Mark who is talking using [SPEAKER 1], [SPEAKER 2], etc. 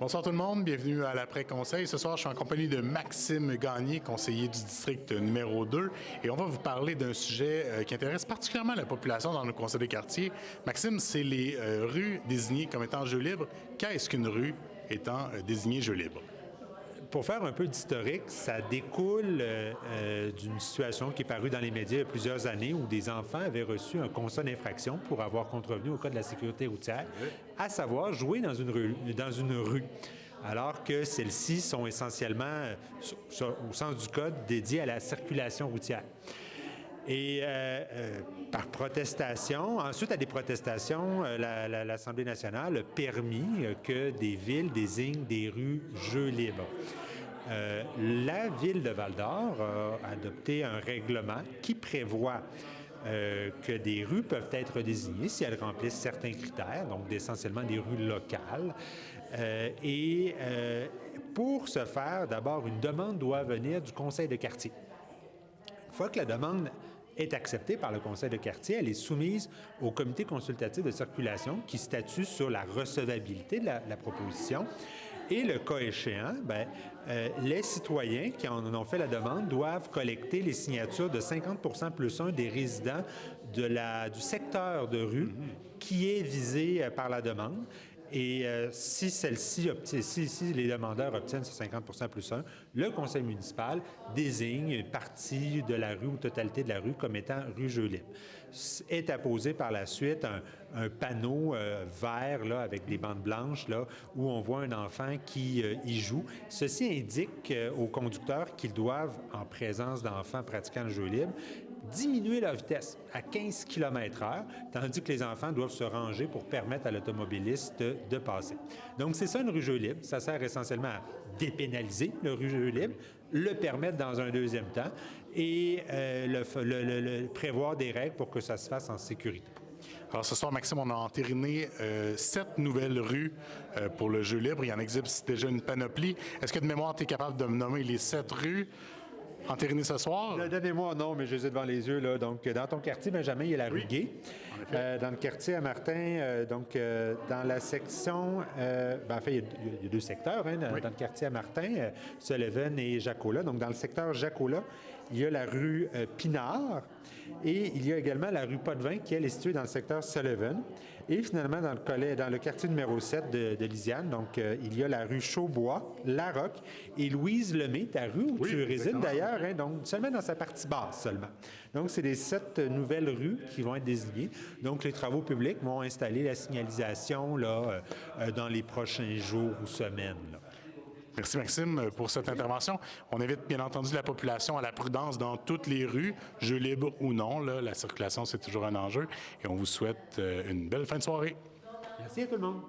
[SPEAKER 1] Bonsoir tout le monde, bienvenue à l'après-conseil. Ce soir, je suis en compagnie de Maxime Gagné, conseiller du district numéro 2, et on va vous parler d'un sujet qui intéresse particulièrement la population dans nos conseils de quartier. Maxime, c'est les rues désignées comme étant jeux libres. Qu'est-ce qu'une rue étant désignée jeu libre?
[SPEAKER 2] Pour faire un peu d'historique, ça découle d'une situation qui est parue dans les médias il y a plusieurs années où des enfants avaient reçu un constat d'infraction pour avoir contrevenu au Code de la sécurité routière, à savoir jouer dans une rue, alors que celles-ci sont essentiellement, au sens du Code, dédiées à la circulation routière. Et par protestation, ensuite à des protestations, l'Assemblée nationale a permis que des villes désignent des rues jeux libres. La ville de Val-d'Or a adopté un règlement qui prévoit que des rues peuvent être désignées si elles remplissent certains critères, donc essentiellement des rues locales. Pour ce faire, d'abord, une demande doit venir du conseil de quartier. Une fois que la demande est acceptée par le conseil de quartier, elle est soumise au comité consultatif de circulation qui statue sur la recevabilité de la proposition. Et le cas échéant, les citoyens qui en ont fait la demande doivent collecter les signatures de 50% plus 1 des résidents du secteur de rue qui est visé par la demande. Et si les demandeurs obtiennent ce 50% plus 1, le conseil municipal désigne une partie de la rue ou totalité de la rue comme étant rue jeux libre. Est apposé par la suite un panneau vert là, avec des bandes blanches là, où on voit un enfant qui y joue. Ceci indique aux conducteurs qu'ils doivent, en présence d'enfants pratiquant le jeu libre, diminuer leur vitesse à 15 km/h, tandis que les enfants doivent se ranger pour permettre à l'automobiliste de passer. Donc, c'est ça une rue jeu libre. Ça sert essentiellement à dépénaliser le rue jeu libre, le permettre dans un deuxième temps et prévoir des règles pour que ça se fasse en sécurité.
[SPEAKER 1] Alors ce soir, Maxime, on a entériné 7 nouvelles rues pour le jeu libre. Il y en existe déjà une panoplie. Est-ce que de mémoire, tu es capable de me nommer les 7 rues entérinées ce soir?
[SPEAKER 2] Donnez-moi non, mais je les ai devant les yeux. Là. Donc, dans ton quartier, Benjamin, il y a la rue Gay. Dans le quartier à Martin, dans la section... il y a 2 secteurs dans le quartier à Martin, Sullivan et Jacola. Donc, dans le secteur Jacola, il y a la rue Pinard. Et il y a également la rue Potvin qui, elle, est située dans le secteur Sullivan. Et finalement, dans le quartier numéro 7 de Lisiane, donc il y a la rue Chaubois, Larocque et Louise Lemay, ta rue où tu résides d'ailleurs, donc seulement dans sa partie basse seulement. Donc, c'est les 7 nouvelles rues qui vont être désignées. Donc, les travaux publics vont installer la signalisation là, dans les prochains jours ou semaines. Là.
[SPEAKER 1] Merci Maxime pour cette intervention. On invite bien entendu la population à la prudence dans toutes les rues, jeux libres ou non. Là, la circulation, c'est toujours un enjeu. Et on vous souhaite une belle fin de soirée.
[SPEAKER 2] Merci à tout le monde.